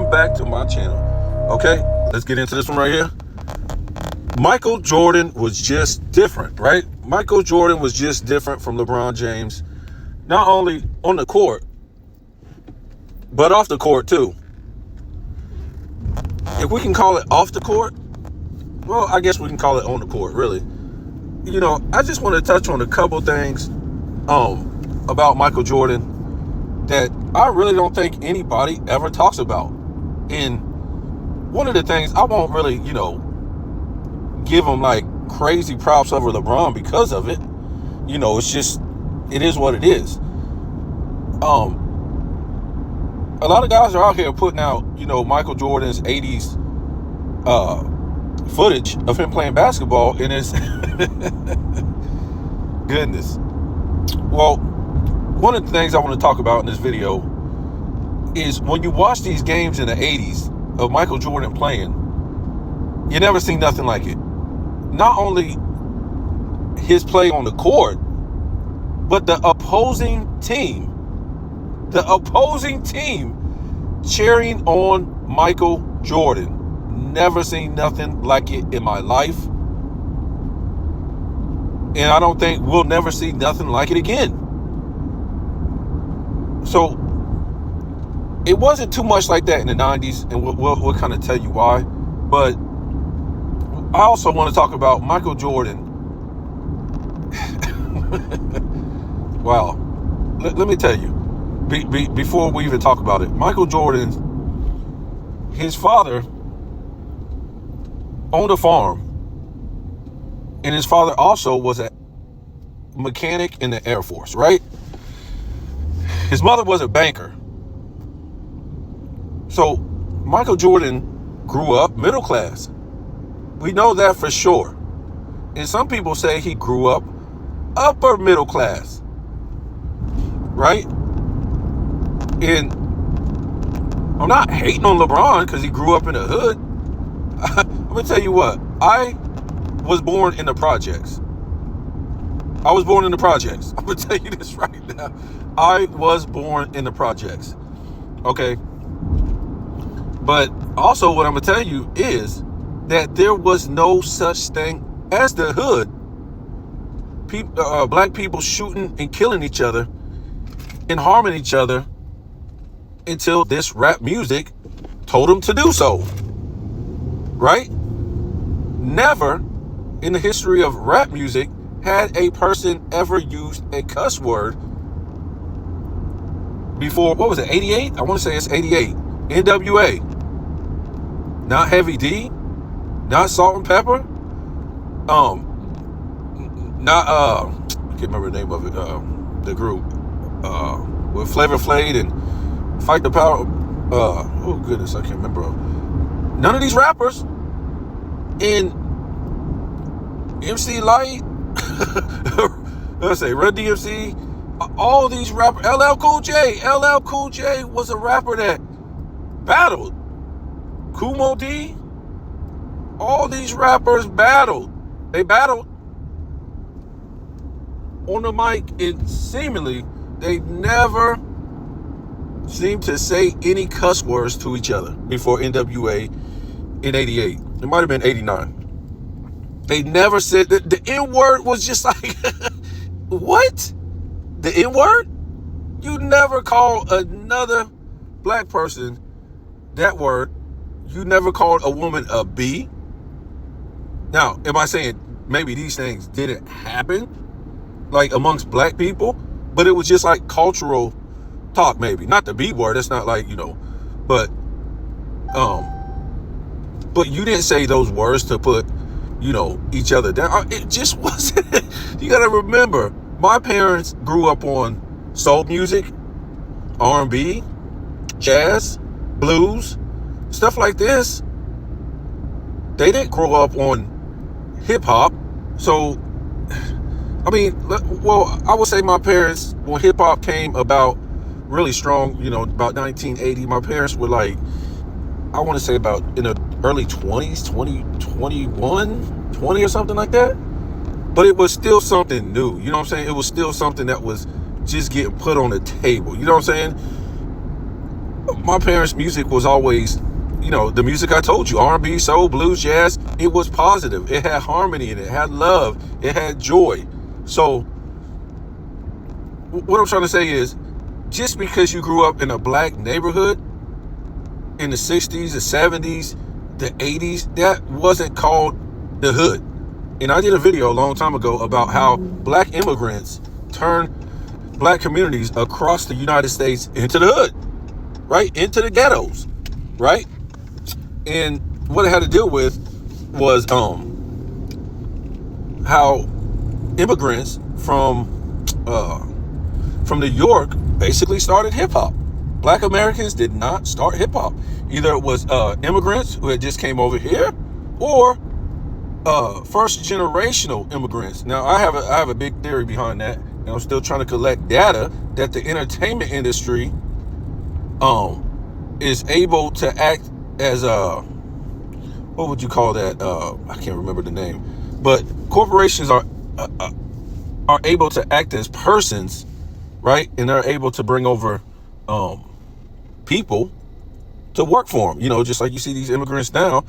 welcome back to my channel. Okay, let's get into this one right here. Micheal Jordan was just different, right? Micheal Jordan was just different from LeBron James, not only on the court, but off the court too. If we can call it off the court, well, I guess we can call it on the court, really. You know, I just want to touch on a couple things about Micheal Jordan that I really don't think anybody ever talks about. And one of the things, I won't really, give him like crazy props over LeBron because of it. It's just, it is what it is. A lot of guys are out here putting out, Micheal Jordan's 80s footage of him playing basketball, and it's goodness. Well, one of the things I want to talk about in this video is when you watch these games in the 80s of Micheal Jordan playing, you never see nothing like it. Not only his play on the court, but the opposing team cheering on Micheal Jordan. Never seen nothing like it in my life. And I don't think we'll never see nothing like it again. So it wasn't too much like that in the 90s, and we'll kind of tell you why. But I also want to talk about Micheal Jordan. Wow. Let me tell you, before we even talk about it, Micheal Jordan, his father owned a farm, and his father also was a mechanic in the Air Force, right? His mother was a banker. So Micheal Jordan grew up middle class. We know that for sure. And some people say he grew up upper middle class, right? And I'm not hating on LeBron because he grew up in the hood. I'm gonna tell you what, I was born in the projects. I'm gonna tell you this right now. I was born in the projects. Okay. But also what I'm gonna tell you is that there was no such thing as the hood. Black people shooting and killing each other and harming each other until this rap music told them to do so. Right? Never in the history of rap music had a person ever used a cuss word before, what was it, 88? I want to say it's 88. NWA. Not Heavy D. Not Salt and Pepper. I can't remember the name of it. The group. With Flavor Flav and Fight the Power. Oh goodness, I can't remember. None of these rappers in MC Light, let's say Run DMC, all these rappers, LL Cool J was a rapper that battled. Kumo D, all these rappers battled. They battled on the mic, and seemingly they never seemed to say any cuss words to each other before NWA in 88. It might have been 89. They never said that. The N-word was just like, what? The N-word? You never call another black person that word. You never called a woman a B. Now, am I saying maybe these things didn't happen, like amongst black people, but it was just like cultural talk, maybe. Not the B word. That's not like, but you didn't say those words to put, each other down. It just wasn't. You got to remember, my parents grew up on soul music, R&B, jazz, blues, stuff like this. They didn't grow up on hip hop. So, I would say my parents, when hip hop came about really strong, about 1980, my parents were like, I want to say about in the early 20s, 21, 20 or something like that. But it was still something new. You know what I'm saying? It was still something that was just getting put on the table. You know what I'm saying? my parents' music was always, the music I told you, R&B, soul, blues, jazz. It was positive. It had harmony in it. It had love. It had joy. So what I'm trying to say is, just because you grew up in a black neighborhood in the 60s, the 70s, the 80s, that wasn't called the hood. And I did a video a long time ago about how black immigrants turned black communities across the United States into the hood, right? Into the ghettos, right? And what I had to deal with was how immigrants from New York basically started hip hop. Black Americans did not start hip hop. Either it was immigrants who had just came over here, or first generational immigrants. Now I have a big theory behind that, and I'm still trying to collect data that the entertainment industry is able to act as what would you call that? I can't remember the name, but corporations are able to act as persons, right? And they're able to bring over people to work for them. Just like you see these immigrants now,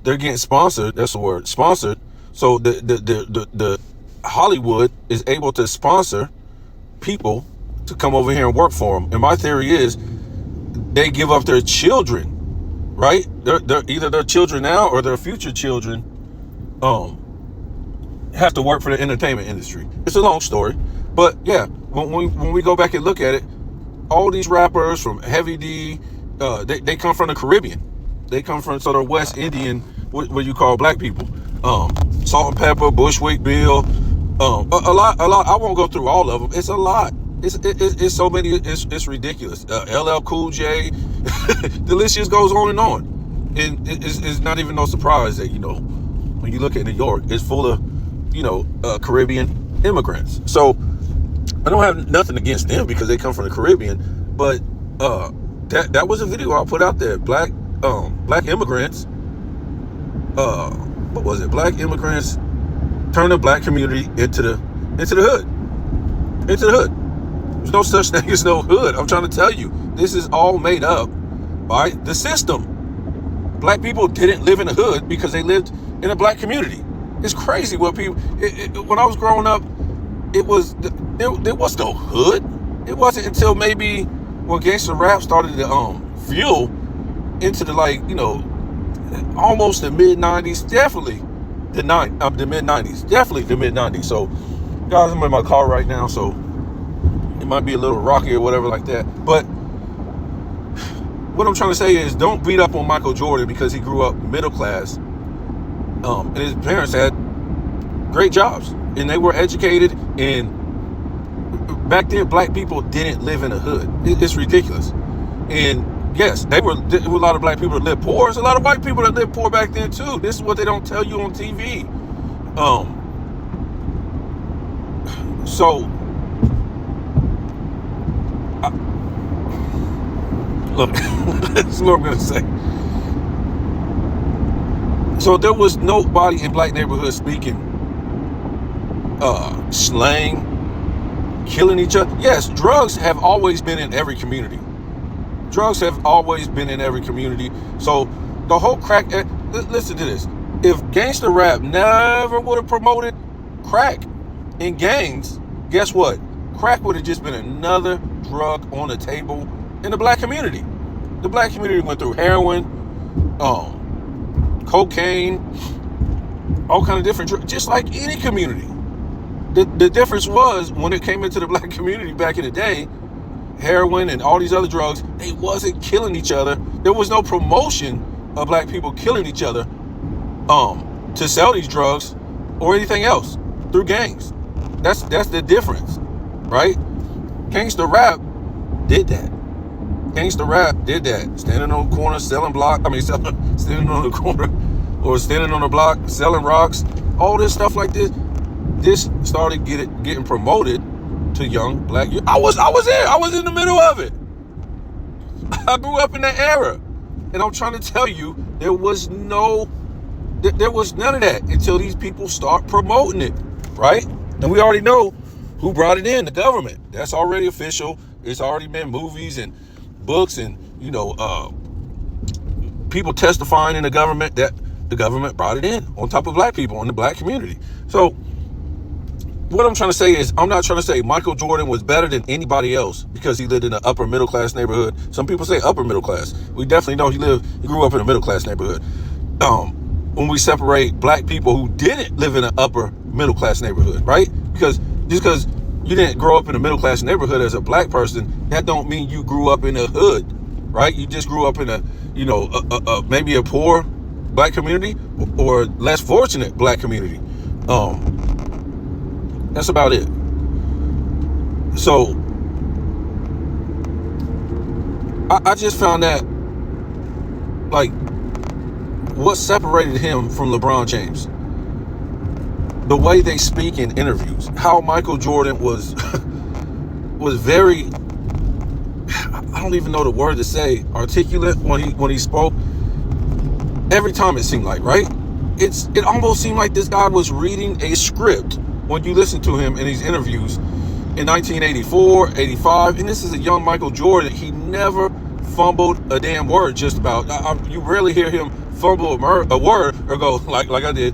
they're getting sponsored. That's the word, sponsored. So the Hollywood is able to sponsor people to come over here and work for them. And my theory is they give up their children, right? They're either their children now or their future children have to work for the entertainment industry. It's a long story, but yeah, when we go back and look at it, all these rappers from Heavy D, they come from the Caribbean. They come from sort of West Indian, what you call black people. Salt and Pepper, Bushwick Bill, a lot. I won't go through all of them. It's a lot. It's so many. It's ridiculous. LL Cool J, the list just goes on. And it's not even no surprise that when you look at New York, it's full of Caribbean immigrants. So I don't have nothing against them because they come from the Caribbean, but that was a video I put out there. Black immigrants. What was it? Black immigrants turn the black community into the hood. Into the hood. There's no such thing as no hood. I'm trying to tell you, this is all made up by the system. Black people didn't live in the hood because they lived in a black community. It's crazy what people. When I was growing up, there was no hood. It wasn't until maybe when gangster rap started to fuel into the almost the mid 90s, definitely the mid 90s, definitely the mid 90s. So guys, I'm in my car right now, so it might be a little rocky or whatever like that. But what I'm trying to say is, don't beat up on Micheal Jordan because he grew up middle class, and his parents had great jobs and they were educated. And back then, black people didn't live in a hood. It's ridiculous. And yes, there were a lot of black people that lived poor. There's a lot of white people that lived poor back then too. This is what they don't tell you on TV. Look, this is what I'm gonna say. So there was nobody in black neighborhoods speaking slang, killing each other. Yes, drugs have always been in every community. Drugs have always been in every community. So the whole crack, listen to this. If gangster rap never would have promoted crack in gangs, guess what? Crack would have just been another drug on the table in the black community. The black community went through heroin, cocaine, all kind of different drugs, just like any community. The difference was, when it came into the black community back in the day, heroin and all these other drugs, they wasn't killing each other. There was no promotion of black people killing each other to sell these drugs or anything else through gangs. That's the difference, right? Gangsta rap did that. Gangsta rap did that. Standing on the corner selling standing on the corner or standing on the block selling rocks, all this stuff like this. This started getting promoted to young black youth. I was there. I was in the middle of it. I grew up in that era, and I'm trying to tell you, there was none of that until these people start promoting it, right? And we already know who brought it in, the government. That's already official. It's already been movies and books and you know, people testifying in the government that the government brought it in on top of black people in the black community. So what I'm trying to say is, I'm not trying to say Micheal Jordan was better than anybody else because he lived in an upper middle class neighborhood. Some people say upper middle class. We definitely know he grew up in a middle class neighborhood. When we separate black people who didn't live in an upper middle class neighborhood, right? Because just because you didn't grow up in a middle class neighborhood as a black person, that don't mean you grew up in a hood, right? You just grew up in a, you know, maybe a poor black community or less fortunate black community. That's about it. So I just found that, like, what separated him from LeBron James, the way they speak in interviews, how Micheal Jordan was was very, I don't even know the word to say, articulate when he spoke. Every time it seemed like, right? It almost seemed like this guy was reading a script when you listen to him in these interviews in 1984, 85, and this is a young Micheal Jordan. He never fumbled a damn word, just about. You rarely hear him fumble a word or go like I did.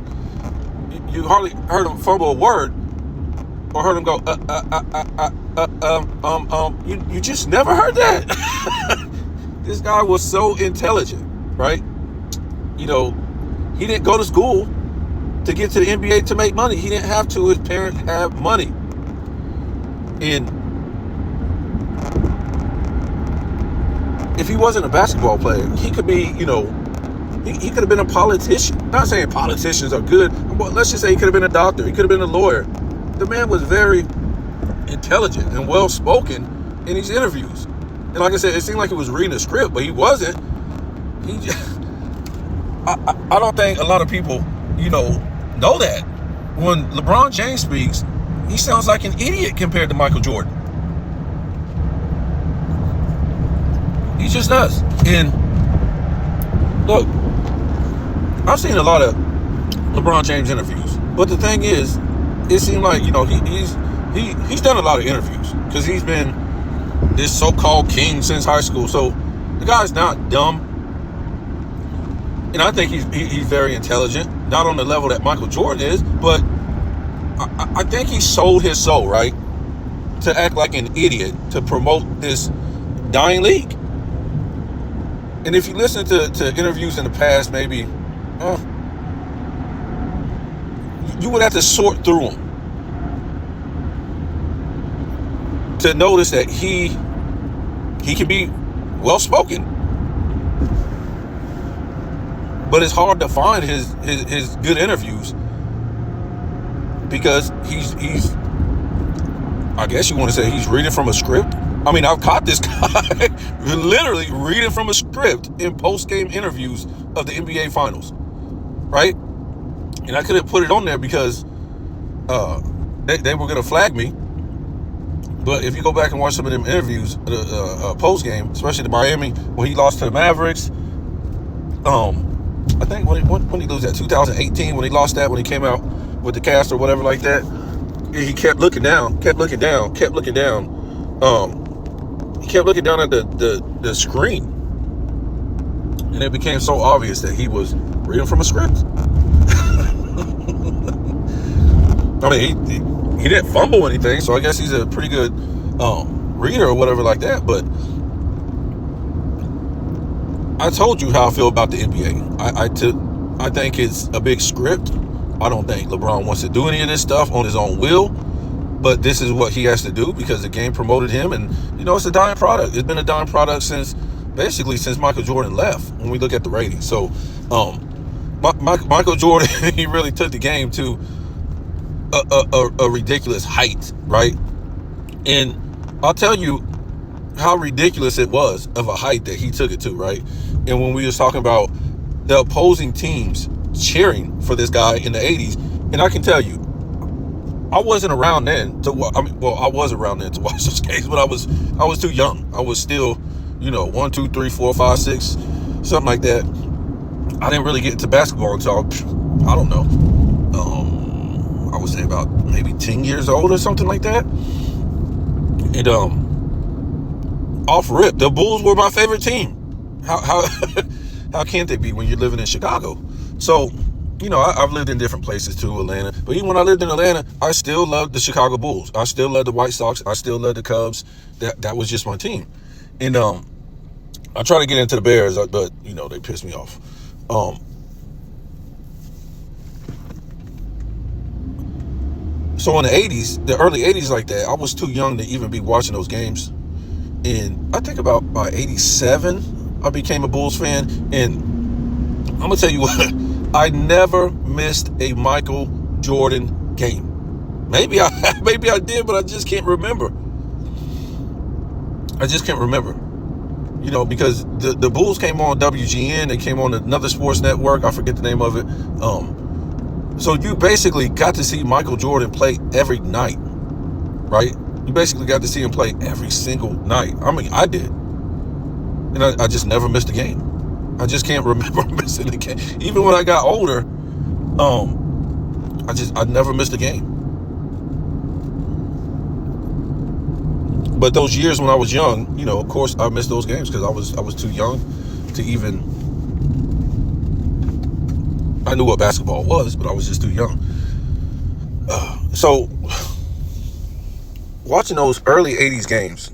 You hardly heard him fumble a word or heard him go you just never heard that. This guy was so intelligent, right? You know, he didn't go to school to get to the NBA to make money. He didn't have to. His parents have money. And if he wasn't a basketball player, he could be, you know, he could have been a politician. Not saying politicians are good, but let's just say he could have been a doctor. He could have been a lawyer. The man was very intelligent and well-spoken in these interviews. And like I said, it seemed like he was reading a script, but he wasn't. He just, I don't think a lot of people, you know that. When LeBron James speaks, he sounds like an idiot compared to Micheal Jordan. He just does. And look, I've seen a lot of LeBron James interviews, but the thing is, it seemed like, you know, he's done a lot of interviews because he's been this so-called king since high school. So the guy's not dumb, and I think he's very intelligent. Not on the level that Micheal Jordan is, but I think he sold his soul, right, to act like an idiot to promote this dying league. And if you listen to interviews in the past, maybe you would have to sort through them to notice that he can be well spoken, but it's hard to find his good interviews because he's I guess you want to say he's reading from a script. I mean, I've caught this guy literally reading from a script in post-game interviews of the NBA Finals, right? And I couldn't put it on there because they were going to flag me. But if you go back and watch some of them interviews, post-game, especially the Miami, when he lost to the Mavericks, I think when he lose that 2018, when he lost that, when he came out with the cast or whatever like that, he kept looking down. He kept looking down at the screen, and it became so obvious that he was reading from a script. I mean, he didn't fumble anything, so I guess he's a pretty good reader or whatever like that. But I told you how I feel about the NBA. I think it's a big script. I don't think LeBron wants to do any of this stuff on his own will, but this is what he has to do because the game promoted him, and you know, it's a dying product. It's been a dying product since Micheal Jordan left, when we look at the ratings. So Micheal Jordan, he really took the game to a ridiculous height, right? And I'll tell you how ridiculous it was of a height that he took it to, right? And when we was talking about the opposing teams cheering for this guy in the 80s, and I can tell you, I wasn't around then to I was around then to watch those games, but I was too young. I was still, you know, 1, 2, 3, 4, 5, 6, something like that. I didn't really get into basketball until, I don't know, I would say about maybe 10 years old or something like that. And off rip, the Bulls were my favorite team. How how can't they be when you're living in Chicago? So, I've lived in different places too, Atlanta. But even when I lived in Atlanta, I still loved the Chicago Bulls. I still loved the White Sox. I still loved the Cubs. That was just my team. And I try to get into the Bears, but they piss me off. So in the 80s, the early 80s like that, I was too young to even be watching those games. And I think about by 87, I became a Bulls fan. And I'm going to tell you what, I never missed a Michael Jordan game. Maybe I did, but I just can't remember. Because the Bulls came on WGN. They came on another sports network. I forget the name of it. So you basically got to see Michael Jordan play every night, right? You basically got to see him play every single night. I mean, I did. And I just never missed a game. I just can't remember missing a game. Even when I got older, I never missed a game. But those years when I was young, of course I missed those games because I was too young to even. I knew what basketball was, but I was just too young. So watching those early 80s games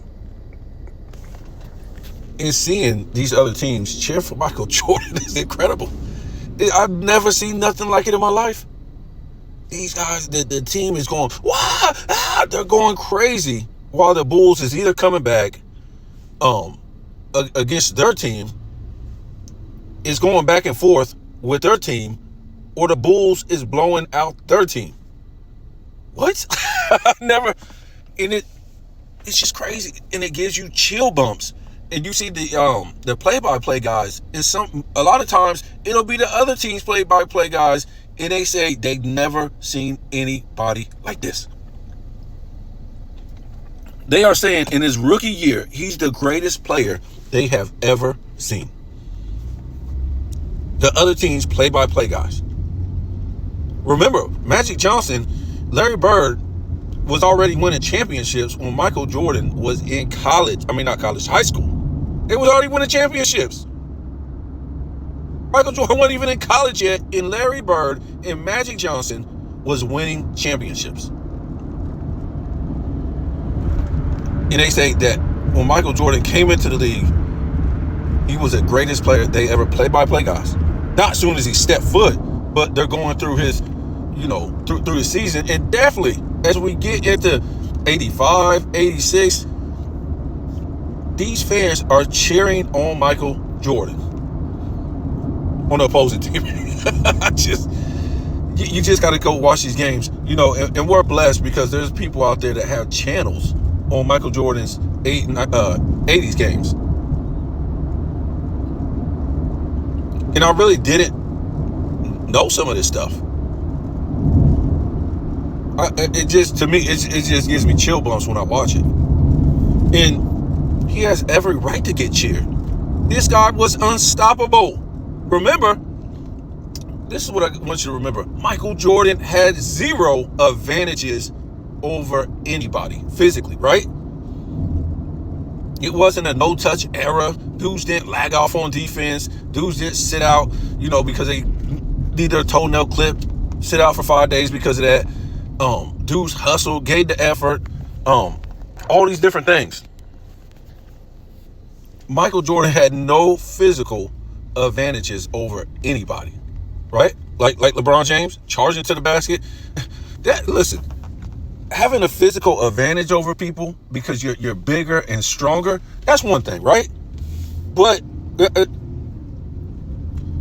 and seeing these other teams cheer for Michael Jordan is incredible. I've never seen nothing like it in my life. These guys, the team is going, wow, they're going crazy while the Bulls is either coming back against their team, is going back and forth with their team, or the Bulls is blowing out their team. What? Never. And it's just crazy, and it gives you chill bumps. And you see the play-by-play guys, a lot of times it'll be the other team's play-by-play guys, and they say they've never seen anybody like this. They are saying in his rookie year, he's the greatest player they have ever seen. The other team's play-by-play guys. Remember, Magic Johnson, Larry Bird was already winning championships when Michael Jordan was in college. I mean, not college, high school. They was already winning championships. Michael Jordan wasn't even in college yet, and Larry Bird and Magic Johnson was winning championships. And they say that when Michael Jordan came into the league, he was the greatest player they ever play-by-play guys. Not as soon as he stepped foot, but they're going through his, through the season. And definitely, as we get into 85, 86, these fans are cheering on Michael Jordan on the opposing team. You just got to go watch these games, and we're blessed because there's people out there that have channels on Michael Jordan's 80s games. And I really didn't know some of this stuff. It just gives me chill bumps when I watch it. And he has every right to get cheered. This guy was unstoppable. Remember, this is what I want you to remember. Michael Jordan had zero advantages over anybody physically, right? It wasn't a no-touch era. Dudes didn't lag off on defense. Dudes didn't sit out, because they need their toenail clipped, sit out for 5 days because of that. Dudes hustled, gave the effort, all these different things. Michael Jordan had no physical advantages over anybody, right? Like LeBron James charging to the basket. Listen, having a physical advantage over people because you're bigger and stronger, that's one thing, right? But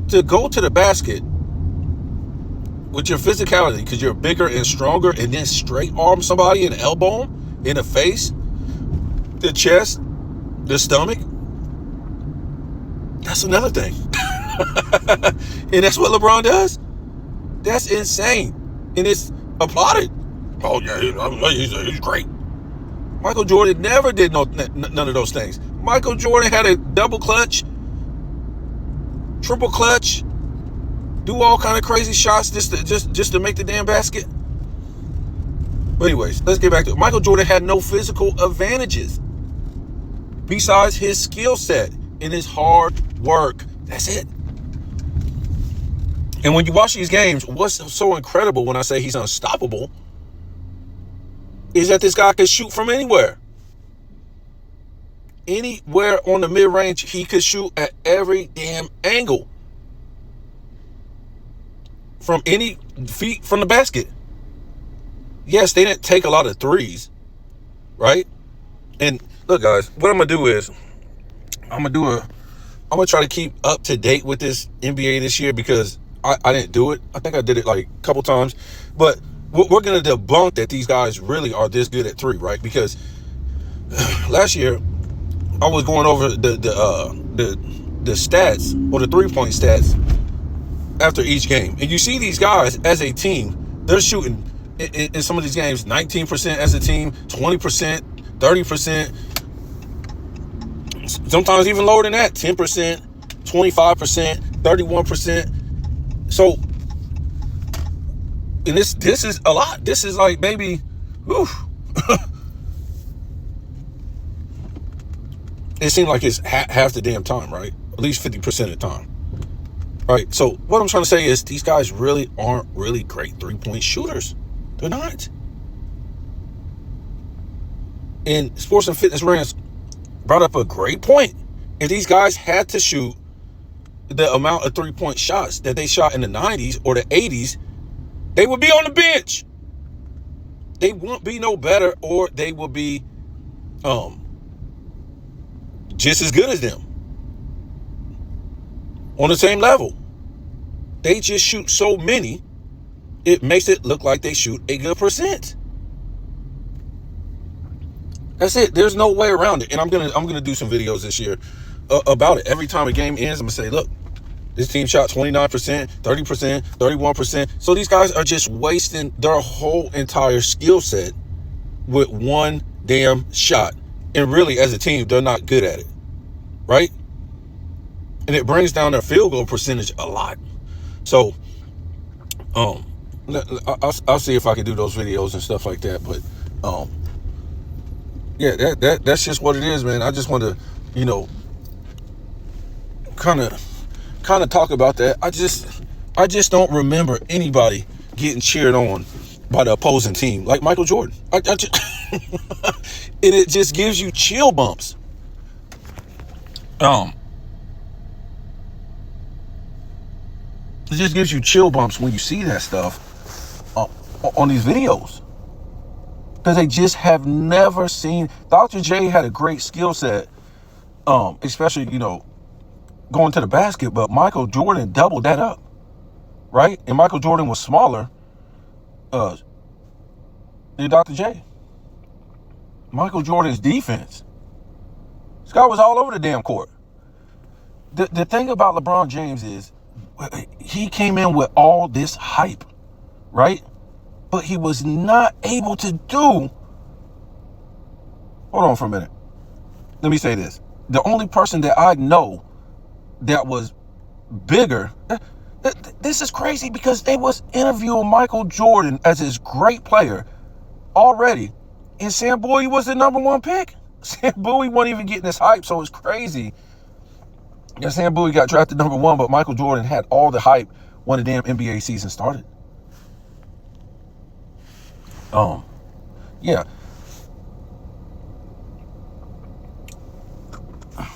to go to the basket with your physicality because you're bigger and stronger and then straight arm somebody and elbow them in the face, the chest, the stomach, that's another thing. And that's what LeBron does. That's insane. And it's applauded. Oh, yeah, he's great. Michael Jordan never did none of those things. Michael Jordan had a double clutch, triple clutch, do all kind of crazy shots just to make the damn basket. But anyways, let's get back to it. Michael Jordan had no physical advantages besides his skill set and his hard work. That's it. And when you watch these games, what's so incredible when I say he's unstoppable is that this guy can shoot from anywhere. Anywhere on the mid-range, he could shoot at every damn angle. From any feet from the basket. Yes, they didn't take a lot of threes, right? And look, guys, what I'm gonna do is I'm gonna try to keep up to date with this NBA this year because I didn't do it. I think I did it like a couple times, but we're gonna debunk that these guys really are this good at three, right? Because last year I was going over the stats or the 3-point stats after each game, and you see these guys as a team, they're shooting in some of these games 19% as a team, 20%, 30%, sometimes even lower than that, 10%, 25%, 31%. So, and this is a lot. This is like maybe, it seemed like it's half the damn time, right? At least 50% of the time. Right, so what I'm trying to say is these guys really aren't really great three-point shooters. They're not. And Sports and Fitness Rants brought up a great point. If these guys had to shoot the amount of three-point shots that they shot in the 90s or the 80s, they would be on the bench. They won't be no better, or they will be just as good as them. On the same level. They just shoot so many, it makes it look like they shoot a good percent. That's it. There's no way around it. And I'm gonna do some videos this year about it. Every time a game ends, I'm gonna say, look, this team shot 29%, 30%, 31%. So these guys are just wasting their whole entire skill set with one damn shot. And really, as a team, they're not good at it. Right? And it brings down their field goal percentage a lot. So, I'll see if I can do those videos and stuff like that. But, yeah, that's just what it is, man. I just want to, kind of talk about that. I just don't remember anybody getting cheered on by the opposing team like Micheal Jordan. And it just gives you chill bumps. It just gives you chill bumps when you see that stuff on these videos. Because they just have never seen. Dr. J had a great skill set, especially, going to the basket. But Micheal Jordan doubled that up, right? And Micheal Jordan was smaller than Dr. J. Micheal Jordan's defense, this guy was all over the damn court. The thing about LeBron James is, he came in with all this hype, right? But he was not able to do. Hold on for a minute. Let me say this. The only person that I know that was bigger, this is crazy because they was interviewing Micheal Jordan as his great player already. And Sam Bowie was the number one pick. Sam Bowie wasn't even getting this hype, so it's crazy. Yeah, Sam Bowie got drafted number one, but Micheal Jordan had all the hype when the damn NBA season started. Yeah.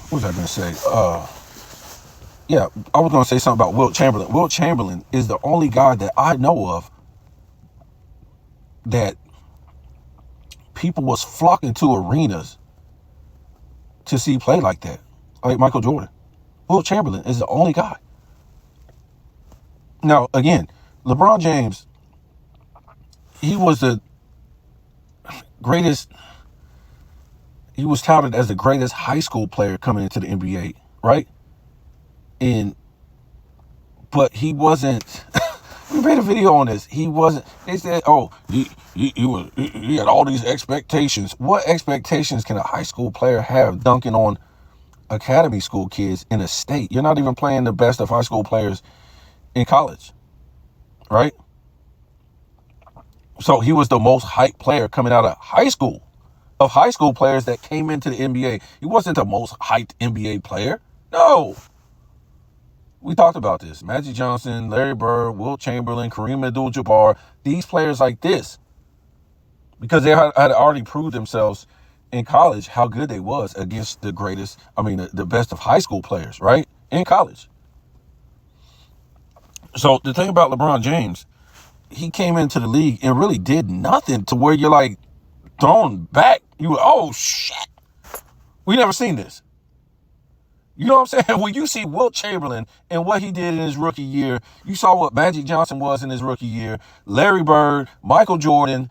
What was I going to say? Yeah, I was going to say something about Wilt Chamberlain. Wilt Chamberlain is the only guy that I know of that people was flocking to arenas to see play like that, like Micheal Jordan. Wilt Chamberlain is the only guy. Now, again, LeBron James, he was the greatest, he was touted as the greatest high school player coming into the NBA, right? But he wasn't, we made a video on this. He wasn't, they said, oh, he had all these expectations. What expectations can a high school player have dunking on academy school kids in a state? You're not even playing the best of high school players in college, right? So he was the most hyped player coming out of high school players that came into the NBA. He wasn't the most hyped NBA player. No. We talked about this. Magic Johnson, Larry Bird, Wilt Chamberlain, Kareem Abdul-Jabbar, these players like this, because they had already proved themselves in college how good they was against the greatest, the best of high school players, right? In college. So the thing about LeBron James, he came into the league and really did nothing to where you're like thrown back. You were, oh shit, we never seen this. You know what I'm saying? When you see Wilt Chamberlain and what he did in his rookie year, you saw what Magic Johnson was in his rookie year, Larry Bird, Micheal Jordan,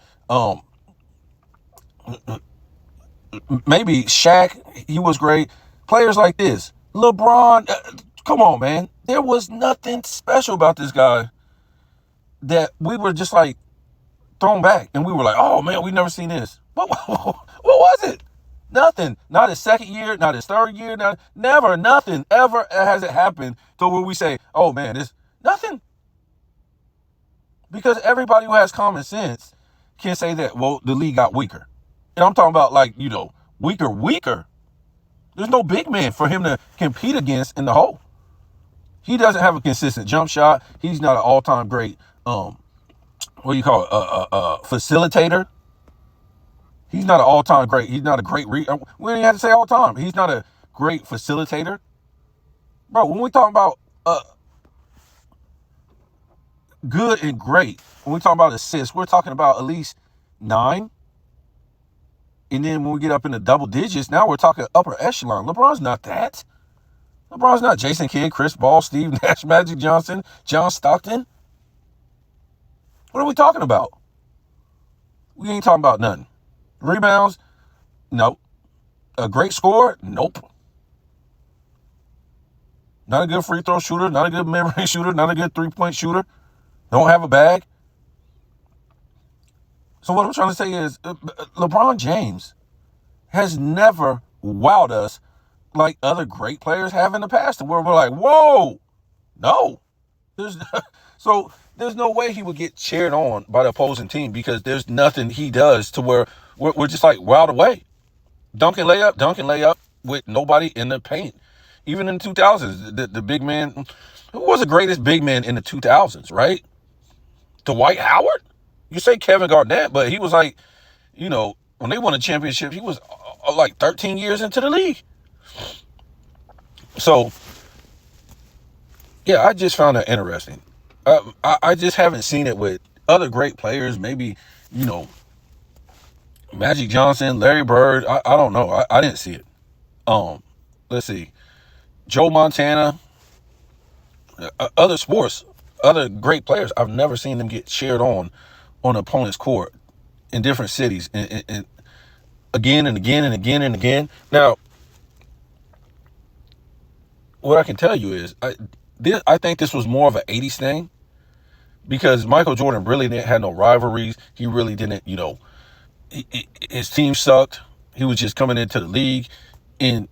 maybe Shaq, he was great. Players like this. LeBron, come on, man. There was nothing special about this guy that we were just like thrown back. And we were like, oh, man, we never seen this. What was it? Nothing. Not his second year, not his third year, never, nothing ever has it happened to where we say, oh, man, it's nothing. Because everybody who has common sense can say that, well, the league got weaker. And I'm talking about like, weaker. There's no big man for him to compete against in the hole. He doesn't have a consistent jump shot. He's not an all-time great, facilitator. He's not an all-time great. He's not a great, we don't even have to say all-time. He's not a great facilitator. Bro, when we talk about good and great, when we talk about assists, we're talking about at least 9. And then when we get up in the double digits, now we're talking upper echelon. LeBron's not that. LeBron's not Jason Kidd, Chris Paul, Steve Nash, Magic Johnson, John Stockton. What are we talking about? We ain't talking about nothing. Rebounds? Nope. A great scorer? Nope. Not a good free throw shooter, not a good mid-range shooter, not a good three-point shooter. Don't have a bag. So what I'm trying to say is LeBron James has never wowed us like other great players have in the past, where we're like, whoa, no. So there's no way he would get cheered on by the opposing team, because there's nothing he does to where we're just like wowed away. Dunk and layup with nobody in the paint. Even in the 2000s, the big man, who was the greatest big man in the 2000s, right? Dwight Howard? You say Kevin Garnett, but he was like, when they won a championship, he was like 13 years into the league. So, yeah, I just found that interesting. I just haven't seen it with other great players. Maybe, Magic Johnson, Larry Bird. I don't know. I didn't see it. Let's see. Joe Montana, other sports, other great players. I've never seen them get cheered on opponent's court in different cities, and again and again and again and again. Now, what I can tell you is, I think this was more of an 80s thing, because Micheal Jordan really didn't have no rivalries. He really didn't, his team sucked. He was just coming into the league, and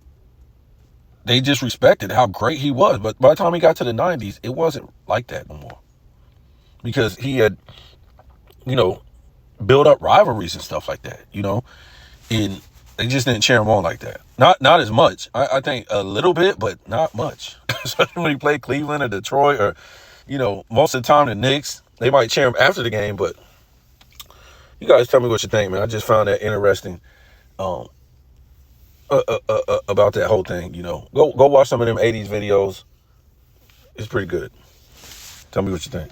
they just respected how great he was. But by the time he got to the 90s, it wasn't like that no more, because he had, build up rivalries and stuff like that, and they just didn't cheer him on like that. Not as much. I think a little bit, but not much. Especially when he played Cleveland or Detroit, or, most of the time the Knicks, they might cheer him after the game. But you guys tell me what you think, man. I just found that interesting about that whole thing. Go watch some of them 80s videos. It's pretty good. Tell me what you think.